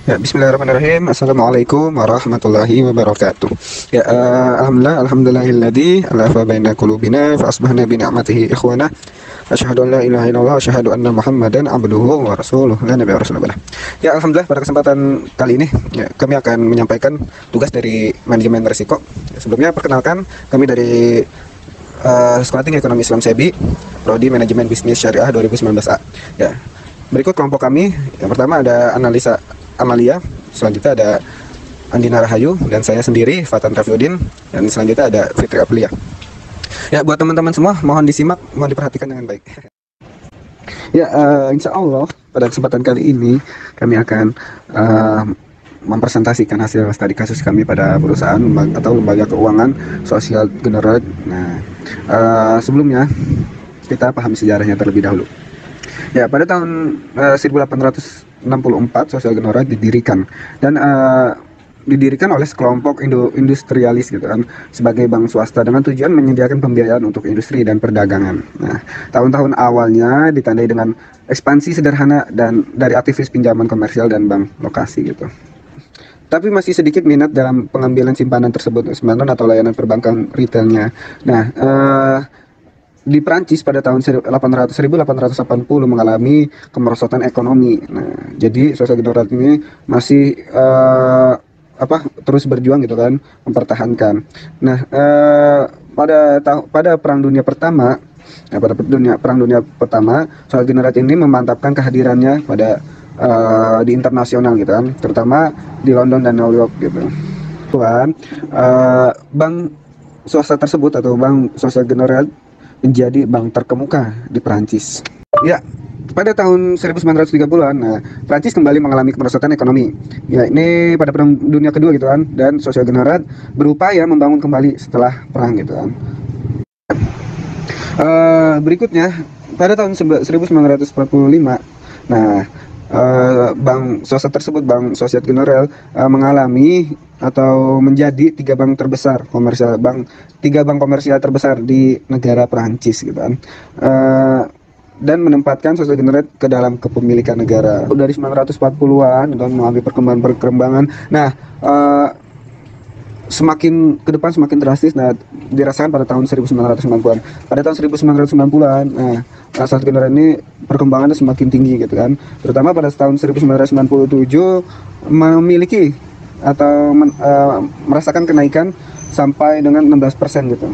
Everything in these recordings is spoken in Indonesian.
Ya, bismillahirrahmanirrahim. Assalamualaikum warahmatullahi wabarakatuh. Ya, alhamdulillahilladzi alafa baina qulubina fa asbahna bi ni'matihi ikhwana. Asyhadu an la ilaha illallah wa asyhadu anna Muhammadan abduhu wa rasuluhu la nabiyya rasulullah. Ya, alhamdulillah pada kesempatan kali ini ya, kami akan menyampaikan tugas dari manajemen risiko. Ya, sebelumnya perkenalkan kami dari Sekolah Tinggi Ekonomi Islam SEBI, Prodi Manajemen Bisnis Syariah 2019A. Ya. Berikut kelompok kami. Yang pertama ada analisa Amalia, selanjutnya ada Andina Rahayu, dan saya sendiri Fatan Rafiuddin, dan selanjutnya ada Fitri Aprilia. Ya, buat teman-teman semua mohon disimak, mohon diperhatikan dengan baik. Ya, insya Allah pada kesempatan kali ini kami akan mempresentasikan hasil studi kasus kami pada perusahaan atau lembaga keuangan Social Generate. Nah, sebelumnya kita pahami sejarahnya terlebih dahulu. Ya, pada tahun 1864 Social Generate didirikan dan didirikan oleh sekelompok industrialis gitu kan sebagai bank swasta dengan tujuan menyediakan pembiayaan untuk industri dan perdagangan. Nah, tahun-tahun awalnya ditandai dengan ekspansi sederhana dan dari aktivis pinjaman komersial dan bank lokasi gitu. Tapi masih sedikit minat dalam pengambilan simpanan tersebut, simpanan atau layanan perbankan retailnya. Nah, di Prancis pada tahun 1880 mengalami kemerosotan ekonomi. Nah, jadi Social Generate ini masih terus berjuang gitu kan, mempertahankan. Nah, pada Perang Dunia Pertama, Perang Dunia Pertama, Social Generate ini memantapkan kehadirannya pada di internasional gitu kan, terutama di London dan New York gitu. Tuan, bank swasta tersebut atau bank Social Generate menjadi bank terkemuka di Prancis. Ya, pada tahun 1930-an, nah, Prancis kembali mengalami kemerosotan ekonomi. Ya, ini pada Perang Dunia Kedua gitu kan, dan Social Generate berupaya membangun kembali setelah perang gitu kan. Berikutnya, pada tahun 1945, nah, bank swasta tersebut, Bank Société Générale, mengalami atau menjadi tiga bank komersial terbesar di negara Perancis gitu kan, dan menempatkan Social Generate ke dalam kepemilikan negara dari 1940-an dan mengalami perkembangan. Nah, semakin ke depan semakin drastis. Nah, dirasakan pada tahun 1990-an. Pada tahun 1990-an, nah, Social Generate ini perkembangannya semakin tinggi gitu kan. Terutama pada tahun 1997 memiliki atau merasakan kenaikan sampai dengan 16% gitu.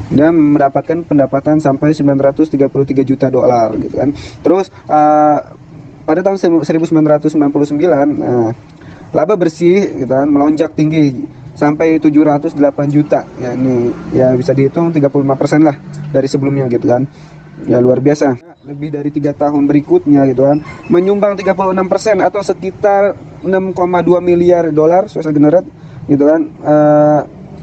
Dan mendapatkan pendapatan sampai 933 juta dolar gitu kan. Terus pada tahun 1999, laba bersih gitu kan melonjak tinggi sampai 708 juta. Ya, ini ya bisa dihitung 35% lah dari sebelumnya gitu kan. Ya, luar biasa. Lebih dari 3 tahun berikutnya gitu kan menyumbang 36% atau sekitar 6,2 miliar dolar. Social Generate gitu kan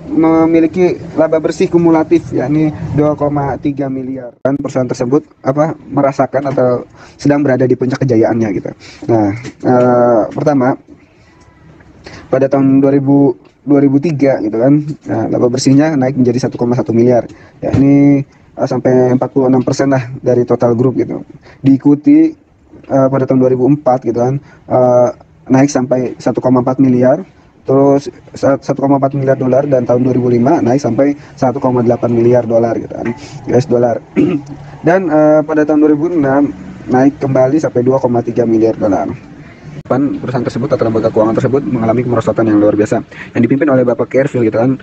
memiliki laba bersih kumulatif yakni 2,3 miliar. Dan perusahaan tersebut merasakan atau sedang berada di puncak kejayaannya gitu. Nah, pertama pada tahun 2003 gitu kan, nah, laba bersihnya naik menjadi 1,1 miliar. Ya, ini sampai 46% lah dari total grup gitu. Diikuti pada tahun 2004 gitu kan, naik sampai 1,4 miliar. Terus 1,4 miliar dolar, dan tahun 2005 naik sampai 1,8 miliar dolar gitu kan, US dollar. Dan pada tahun 2006 naik kembali sampai 2,3 miliar dolar. Perusahaan tersebut atau lembaga keuangan tersebut mengalami kemerosotan yang luar biasa yang dipimpin oleh Bapak Kervil gitu kan,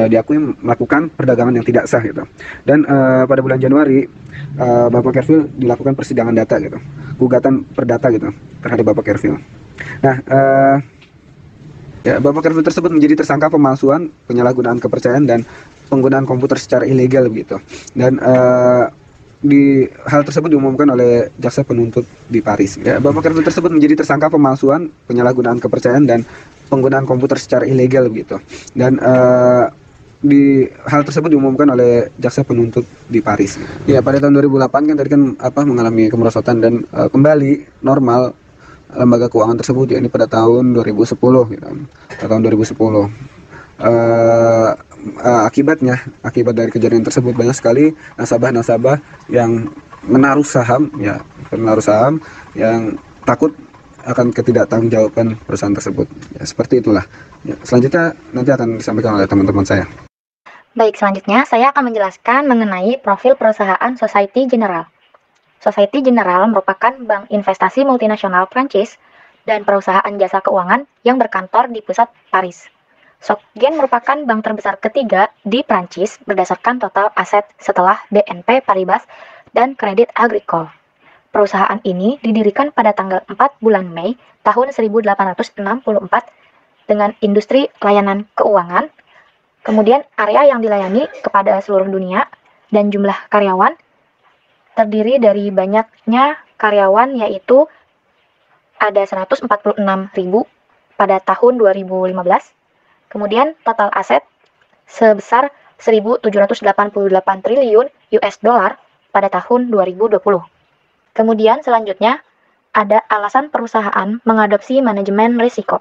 diakui melakukan perdagangan yang tidak sah gitu. Dan pada bulan Januari Bapak Kervil dilakukan persidangan data gitu, gugatan perdata gitu terhadap Bapak Kervil. Nah, ya, Bapak Kervil tersebut menjadi tersangka pemalsuan, penyalahgunaan kepercayaan, dan penggunaan komputer secara ilegal begitu. Dan hal tersebut diumumkan oleh jaksa penuntut di Paris. Ya, Bapak Kervil tersebut menjadi tersangka pemalsuan, penyalahgunaan kepercayaan, dan penggunaan komputer secara ilegal begitu. Dan hal tersebut diumumkan oleh jaksa penuntut di Paris. Ya, pada tahun 2008 kan tadi kan mengalami kemerosotan dan kembali normal lembaga keuangan tersebut, yakni pada tahun 2010 gitu. Pada tahun 2010. Akibat dari kejadian tersebut banyak sekali nasabah yang menaruh saham yang takut akan ketidaktanggungjawaban perusahaan tersebut. Ya, seperti itulah. Ya, selanjutnya nanti akan disampaikan oleh teman-teman saya. Baik, selanjutnya saya akan menjelaskan mengenai profil perusahaan Société Générale. Société Générale merupakan bank investasi multinasional Prancis dan perusahaan jasa keuangan yang berkantor di pusat Paris. SocGen merupakan bank terbesar ketiga di Prancis berdasarkan total aset setelah BNP Paribas dan Crédit Agricole. Perusahaan ini didirikan pada tanggal 4 bulan Mei tahun 1864 dengan industri layanan keuangan, kemudian area yang dilayani kepada seluruh dunia, dan jumlah karyawan terdiri dari banyaknya karyawan yaitu ada 146.000 pada tahun 2015, kemudian total aset sebesar 1.788 triliun US dollar pada tahun 2020. Kemudian selanjutnya ada alasan perusahaan mengadopsi manajemen risiko.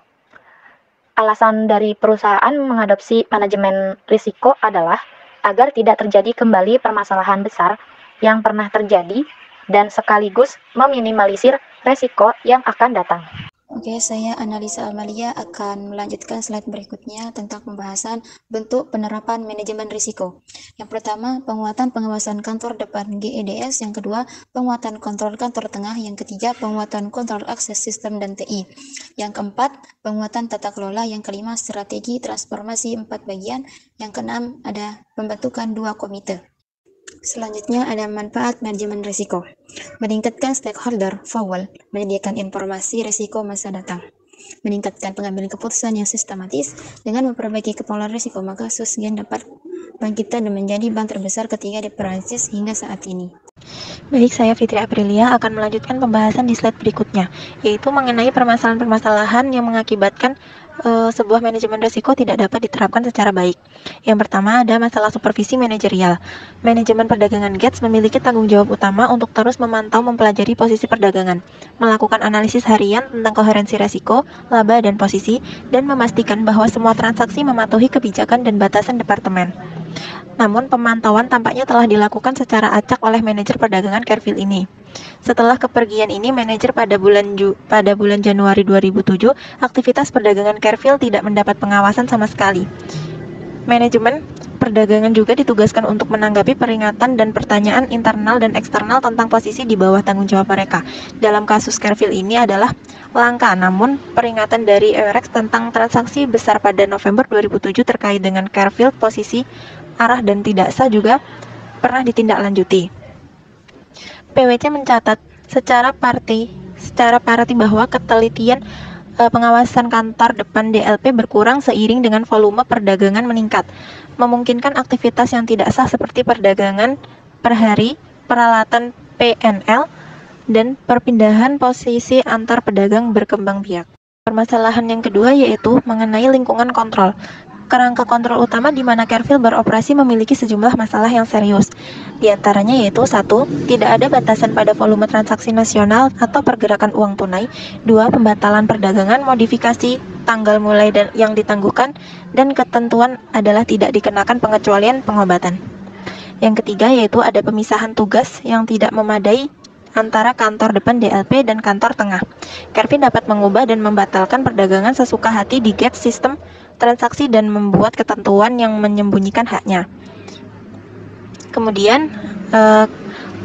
Alasan dari perusahaan mengadopsi manajemen risiko adalah agar tidak terjadi kembali permasalahan besar yang pernah terjadi dan sekaligus meminimalisir risiko yang akan datang. Oke, saya Analisa Amalia akan melanjutkan slide berikutnya tentang pembahasan bentuk penerapan manajemen risiko. Yang pertama, penguatan pengawasan kantor depan GEDS. Yang kedua, penguatan kontrol kantor tengah. Yang ketiga, penguatan kontrol akses sistem dan TI. Yang keempat, penguatan tata kelola. Yang kelima, strategi transformasi 4 bagian. Yang keenam, ada pembentukan 2 komite. Selanjutnya ada manfaat manajemen risiko. Meningkatkan stakeholder forward, menyediakan informasi risiko masa datang. Meningkatkan pengambilan keputusan yang sistematis. Dengan memperbaiki kepolosan risiko, maka SocGen dapat bangkit dan menjadi bank terbesar ketiga di Perancis hingga saat ini. Baik, saya Fitri Aprilia akan melanjutkan pembahasan di slide berikutnya, yaitu mengenai permasalahan-permasalahan yang mengakibatkan sebuah manajemen risiko tidak dapat diterapkan secara baik. Yang pertama ada masalah supervisi manajerial. Manajemen perdagangan GETS memiliki tanggung jawab utama untuk terus memantau mempelajari posisi perdagangan, melakukan analisis harian tentang koherensi risiko, laba dan posisi, dan memastikan bahwa semua transaksi mematuhi kebijakan dan batasan departemen. Namun pemantauan tampaknya telah dilakukan secara acak oleh manajer perdagangan Kerfil ini. Setelah kepergian ini manajer pada bulan Januari 2007, aktivitas perdagangan Kerfil tidak mendapat pengawasan sama sekali. Manajemen perdagangan juga ditugaskan untuk menanggapi peringatan dan pertanyaan internal dan eksternal tentang posisi di bawah tanggung jawab mereka. Dalam kasus Kerfil ini adalah langka, namun peringatan dari Eurex tentang transaksi besar pada November 2007 terkait dengan Kerfil posisi arah dan tidak sah juga pernah ditindaklanjuti. PwC mencatat secara parti bahwa ketelitian pengawasan kantor depan DLP berkurang seiring dengan volume perdagangan meningkat, memungkinkan aktivitas yang tidak sah seperti perdagangan per hari, peralatan PNL, dan perpindahan posisi antar pedagang berkembang biak. Permasalahan yang kedua yaitu mengenai lingkungan kontrol. Kerangka kontrol utama di mana Kerfil beroperasi memiliki sejumlah masalah yang serius. Di antaranya yaitu 1. Tidak ada batasan pada volume transaksi nasional atau pergerakan uang tunai. 2. Pembatalan perdagangan, modifikasi tanggal mulai yang ditangguhkan, dan ketentuan adalah tidak dikenakan pengecualian pengobatan. Yang ketiga yaitu ada pemisahan tugas yang tidak memadai antara kantor depan DLP dan kantor tengah. Kerfil dapat mengubah dan membatalkan perdagangan sesuka hati di GETS sistem transaksi dan membuat ketentuan yang menyembunyikan haknya. Kemudian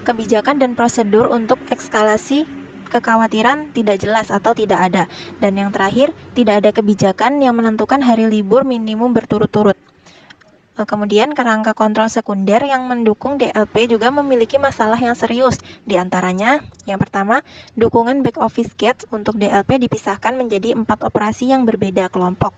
kebijakan dan prosedur untuk eskalasi kekhawatiran tidak jelas atau tidak ada. Dan yang terakhir, tidak ada kebijakan yang menentukan hari libur minimum berturut-turut. Kemudian kerangka kontrol sekunder yang mendukung DLP juga memiliki masalah yang serius. Di antaranya, yang pertama, dukungan back office GETS untuk DLP dipisahkan menjadi 4 operasi yang berbeda kelompok,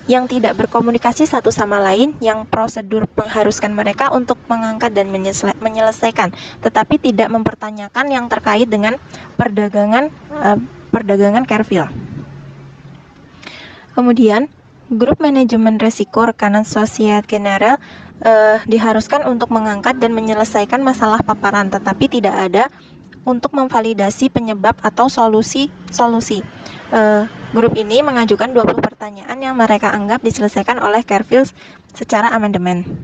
yang tidak berkomunikasi satu sama lain, yang prosedur mengharuskan mereka untuk mengangkat dan menyelesaikan, tetapi tidak mempertanyakan yang terkait dengan perdagangan Kerfil. Kemudian, grup manajemen risiko rekanan Société Générale diharuskan untuk mengangkat dan menyelesaikan masalah paparan, tetapi tidak ada untuk memvalidasi penyebab atau solusi. Grup ini mengajukan 20 pertanyaan yang mereka anggap diselesaikan oleh Kerfil secara amandemen.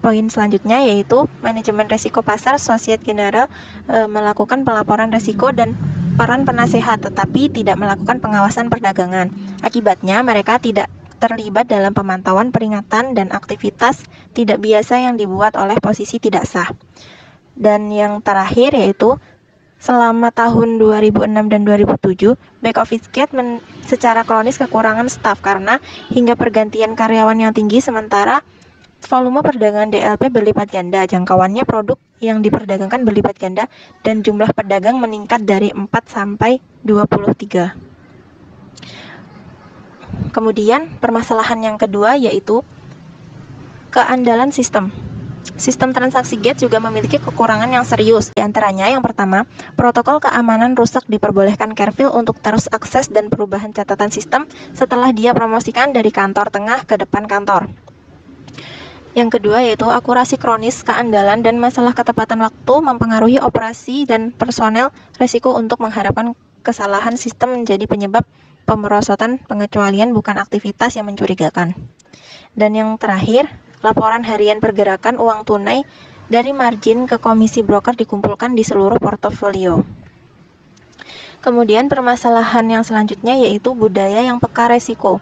Poin selanjutnya yaitu manajemen risiko pasar. Société Générale melakukan pelaporan risiko dan peran penasehat tetapi tidak melakukan pengawasan perdagangan. Akibatnya mereka tidak terlibat dalam pemantauan peringatan dan aktivitas tidak biasa yang dibuat oleh posisi tidak sah. Dan yang terakhir yaitu selama tahun 2006 dan 2007, back office gate secara kronis kekurangan staf karena hingga pergantian karyawan yang tinggi sementara volume perdagangan DLP berlipat ganda, jangkauannya produk yang diperdagangkan berlipat ganda, dan jumlah pedagang meningkat dari 4 sampai 23. Kemudian permasalahan yang kedua yaitu keandalan sistem. Sistem transaksi gate juga memiliki kekurangan yang serius. Di antaranya yang pertama, protokol keamanan rusak diperbolehkan Kerfil untuk terus akses dan perubahan catatan sistem setelah dia promosikan dari kantor tengah ke depan kantor. Yang kedua yaitu akurasi kronis, keandalan, dan masalah ketepatan waktu mempengaruhi operasi dan personel. Resiko untuk mengharapkan kesalahan sistem menjadi penyebab pemerosotan pengecualian bukan aktivitas yang mencurigakan. Dan yang terakhir, laporan harian pergerakan uang tunai dari margin ke komisi broker dikumpulkan di seluruh portofolio. Kemudian permasalahan yang selanjutnya yaitu budaya yang peka resiko.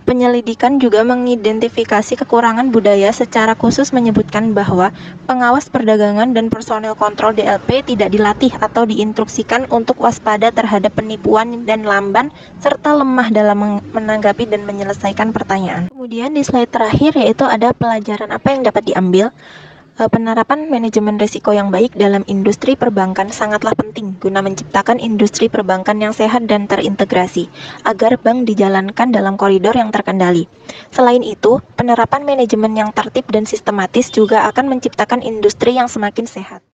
Penyelidikan juga mengidentifikasi kekurangan budaya, secara khusus menyebutkan bahwa pengawas perdagangan dan personel kontrol DLP tidak dilatih atau diinstruksikan untuk waspada terhadap penipuan dan lamban, serta lemah dalam menanggapi dan menyelesaikan pertanyaan. Kemudian di slide terakhir yaitu ada pelajaran apa yang dapat diambil. Penerapan manajemen risiko yang baik dalam industri perbankan sangatlah penting guna menciptakan industri perbankan yang sehat dan terintegrasi, agar bank dijalankan dalam koridor yang terkendali. Selain itu, penerapan manajemen yang tertib dan sistematis juga akan menciptakan industri yang semakin sehat.